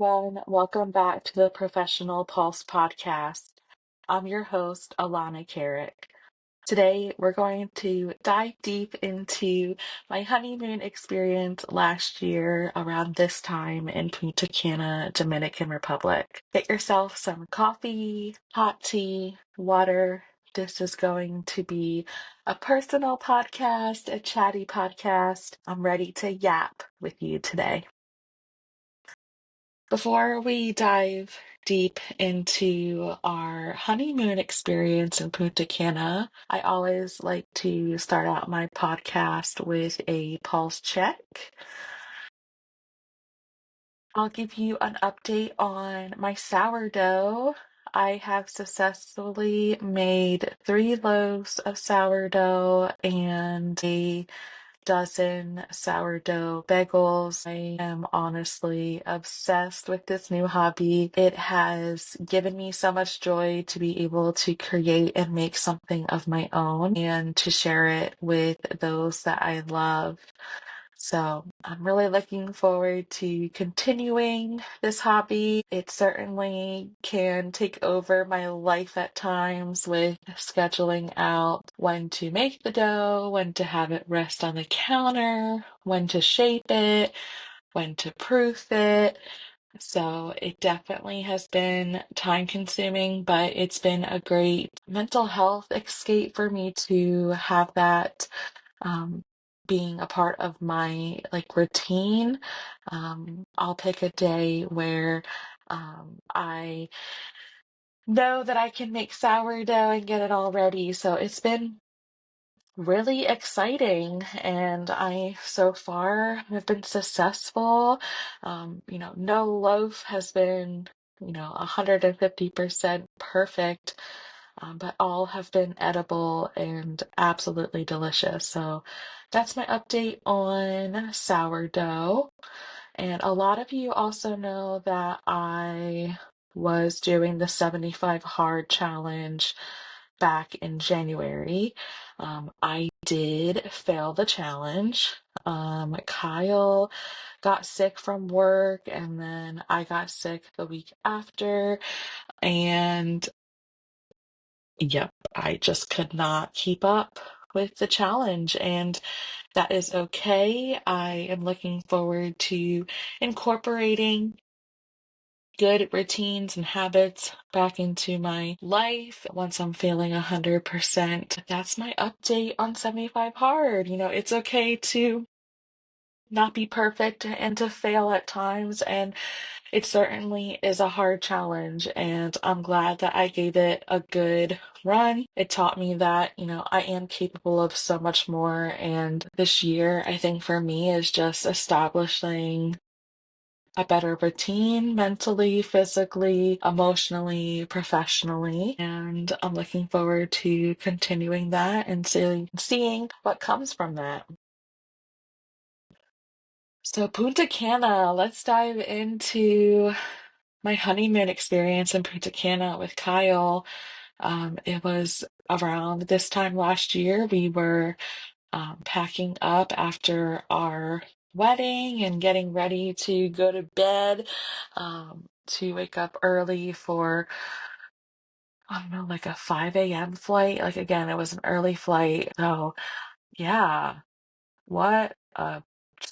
everyone. Welcome back to the Professional Pulse podcast. I'm your host, Alanna Carrick. Today, we're going to dive deep into my honeymoon experience last year around this time in Punta Cana, Dominican Republic. Get yourself some coffee, hot tea, water. This is going to be a personal podcast, a chatty podcast. I'm ready to yap with you today. Before we dive deep into our honeymoon experience in Punta Cana, I always like to start out my podcast with a pulse check. I'll give you an update on my sourdough. I have successfully made 3 loaves of sourdough and a dozen sourdough bagels. I am honestly obsessed with this new hobby. It has given me so much joy to be able to create and make something of my own and to share it with those that I love. So I'm really looking forward to continuing this hobby. It certainly can take over my life at times with scheduling out when to make the dough, when to have it rest on the counter, when to shape it, when to proof it. So it definitely has been time consuming, but it's been a great mental health escape for me to have that um, being a part of my routine. I'll pick a day where I know that I can make sourdough and get it all ready. So it's been really exciting, and I so far have been successful. No loaf has been 150% perfect, but all have been edible and absolutely delicious. So that's my update on sourdough. And a lot of you also know that I was doing the 75 hard challenge back in January. I did fail the challenge. Kyle got sick from work, and then I got sick the week after. And yep, I just could not keep up with the challenge, and that is okay. I am looking forward to incorporating good routines and habits back into my life once I'm feeling 100%. That's my update on 75 Hard. It's okay to not be perfect and to fail at times, and it certainly is a hard challenge, and I'm glad that I gave it a good run. It taught me that, I am capable of so much more, and this year, I think for me, is just establishing a better routine mentally, physically, emotionally, professionally, and I'm looking forward to continuing that and seeing what comes from that. So Punta Cana, let's dive into my honeymoon experience in Punta Cana with Kyle. It was around this time last year. We were packing up after our wedding and getting ready to go to bed, to wake up early for, I don't know, like a 5 a.m. flight. Like, again, it was an early flight. So, yeah, what a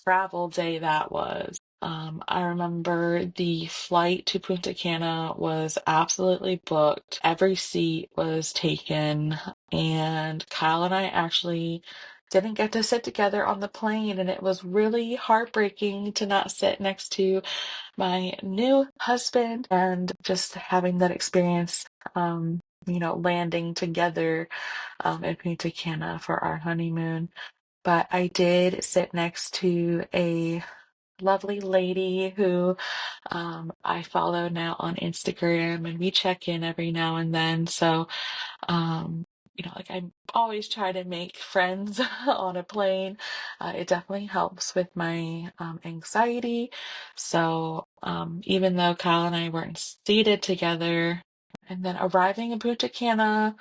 travel day that was. I remember the flight to Punta Cana was absolutely booked. Every seat was taken, and Kyle and I actually didn't get to sit together on the plane, and it was really heartbreaking to not sit next to my new husband and just having that experience, landing together in Punta Cana for our honeymoon. But I did sit next to a lovely lady who I follow now on Instagram, and we check in every now and then. So, I always try to make friends on a plane. It definitely helps with my anxiety. So, even though Kyle and I weren't seated together, and then arriving in Punta Cana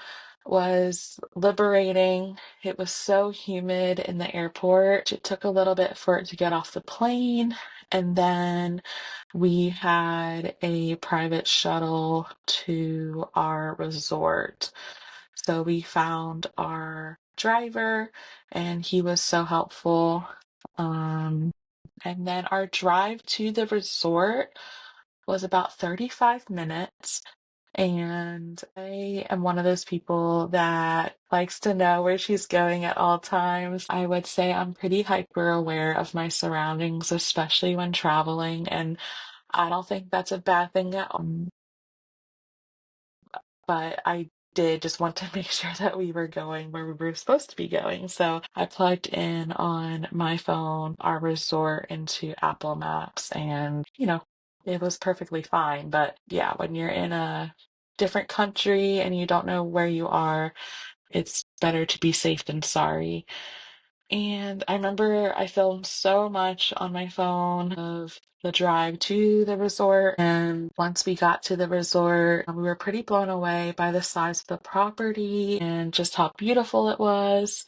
was liberating. It was so humid in the airport. It took a little bit for it to get off the plane. And then we had a private shuttle to our resort. So we found our driver, and he was so helpful. Um, and then our drive to the resort was about 35 minutes. And I am one of those people that likes to know where she's going at all times. I would say I'm pretty hyper aware of my surroundings, especially when traveling. And I don't think that's a bad thing at all. But I did just want to make sure that we were going where we were supposed to be going. So I plugged in on my phone our resort into Apple Maps, and, it was perfectly fine. But yeah, when you're in a different country and you don't know where you are, it's better to be safe than sorry. And I remember I filmed so much on my phone of the drive to the resort. And once we got to the resort, we were pretty blown away by the size of the property and just how beautiful it was.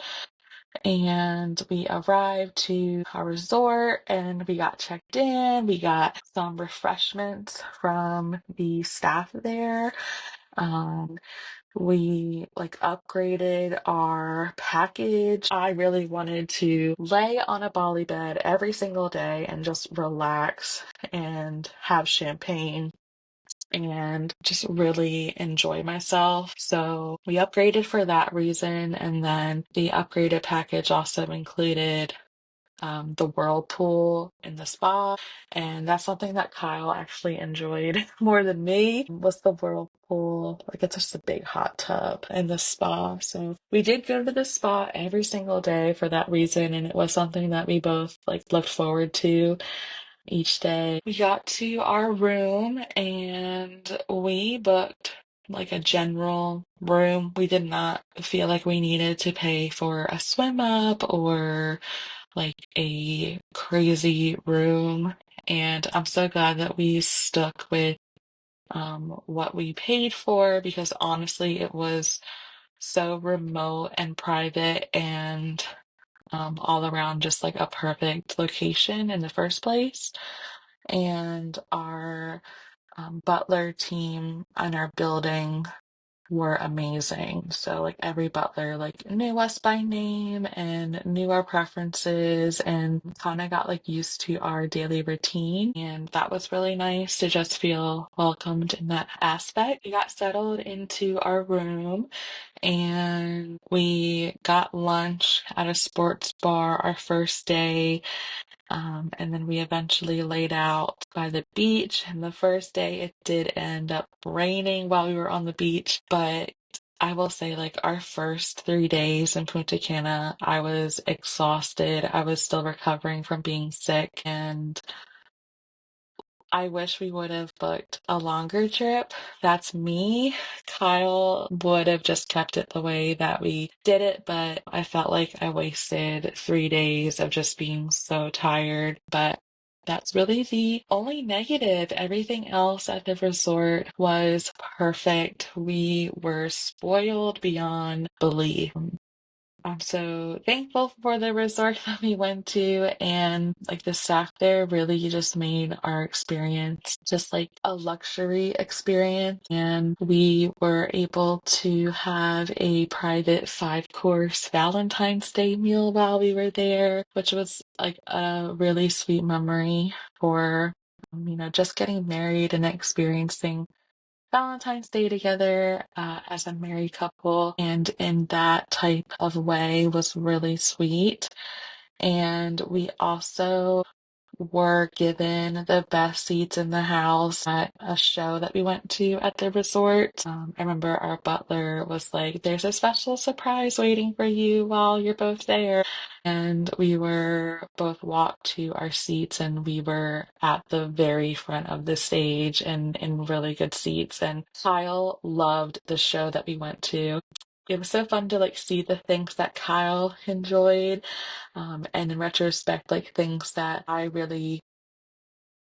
And we arrived to our resort and we got checked in. We got some refreshments from the staff there. Um, we upgraded our package. I really wanted to lay on a Bali bed every single day and just relax and have champagne and just really enjoy myself. So we upgraded for that reason. And then the upgraded package also included the whirlpool in the spa. And that's something that Kyle actually enjoyed more than me, was the whirlpool. It's just a big hot tub in the spa. So we did go to the spa every single day for that reason. And it was something that we both looked forward to each day. We got to our room and we booked a general room. We did not feel like we needed to pay for a swim up or a crazy room. And I'm so glad that we stuck with what we paid for, because honestly, it was so remote and private and all around just a perfect location in the first place. And our butler team and our building were amazing. So every butler knew us by name and knew our preferences and kind of got used to our daily routine. And that was really nice to just feel welcomed in that aspect. We got settled into our room and we got lunch at a sports bar our first day. And then we eventually laid out by the beach. And the first day it did end up raining while we were on the beach. But I will say, our first 3 days in Punta Cana, I was exhausted. I was still recovering from being sick. And I wish we would have booked a longer trip. That's me. Kyle would have just kept it the way that we did it, but I felt like I wasted 3 days of just being so tired. But that's really the only negative. Everything else at the resort was perfect. We were spoiled beyond belief. I'm so thankful for the resort that we went to, and the staff there really just made our experience just a luxury experience. And we were able to have a private 5-course Valentine's Day meal while we were there, which was a really sweet memory for just getting married and experiencing Valentine's Day together as a married couple, and in that type of way was really sweet. And we also were given the best seats in the house at a show that we went to at the resort. I remember our butler was like, "There's a special surprise waiting for you while you're both there." And we were both walked to our seats, and we were at the very front of the stage and in really good seats. And Kyle loved the show that we went to. It was so fun to see the things that Kyle enjoyed, and in retrospect, things that I really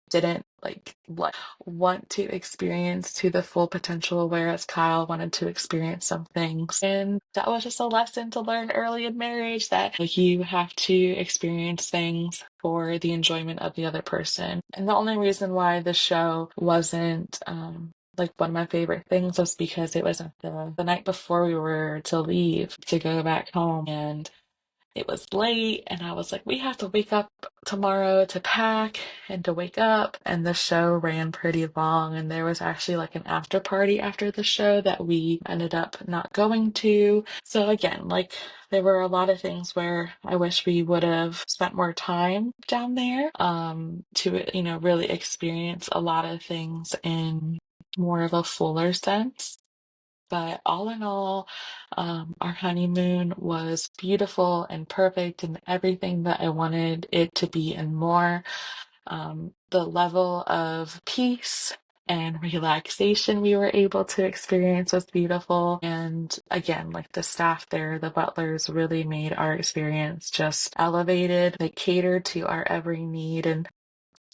didn't want to experience to the full potential, whereas Kyle wanted to experience some things. And that was just a lesson to learn early in marriage, that you have to experience things for the enjoyment of the other person. And the only reason why the show wasn't like one of my favorite things was because it was the night before we were to leave to go back home, and it was late, and I was like, we have to wake up tomorrow to pack and to wake up. And the show ran pretty long, and there was actually like an after party after the show that we ended up not going to. So again, like there were a lot of things where I wish we would have spent more time down there to, really experience a lot of things in more of a fuller sense. But all in all, our honeymoon was beautiful and perfect and everything that I wanted it to be and more. The level of peace and relaxation we were able to experience was beautiful. And again, like the staff there, the butlers really made our experience just elevated. They catered to our every need, and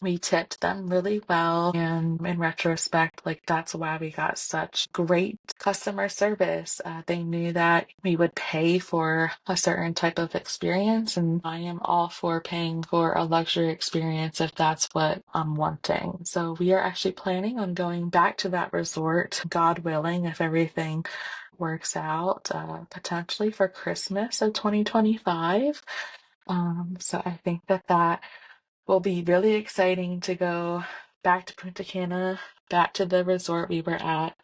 we tipped them really well, and in retrospect, like that's why we got such great customer service. They knew that we would pay for a certain type of experience, and I am all for paying for a luxury experience if that's what I'm wanting. So we are actually planning on going back to that resort, God willing, if everything works out, potentially for Christmas of 2025. So I think that will be really exciting to go back to Punta Cana, back to the resort we were at,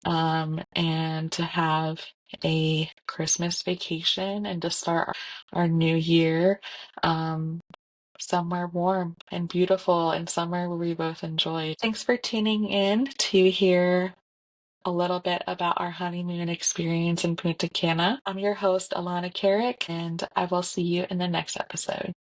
and to have a Christmas vacation and to start our new year um, somewhere warm and beautiful and somewhere where we both enjoy. Thanks for tuning in to hear a little bit about our honeymoon experience in Punta Cana. I'm your host, Alanna Carrick, and I will see you in the next episode.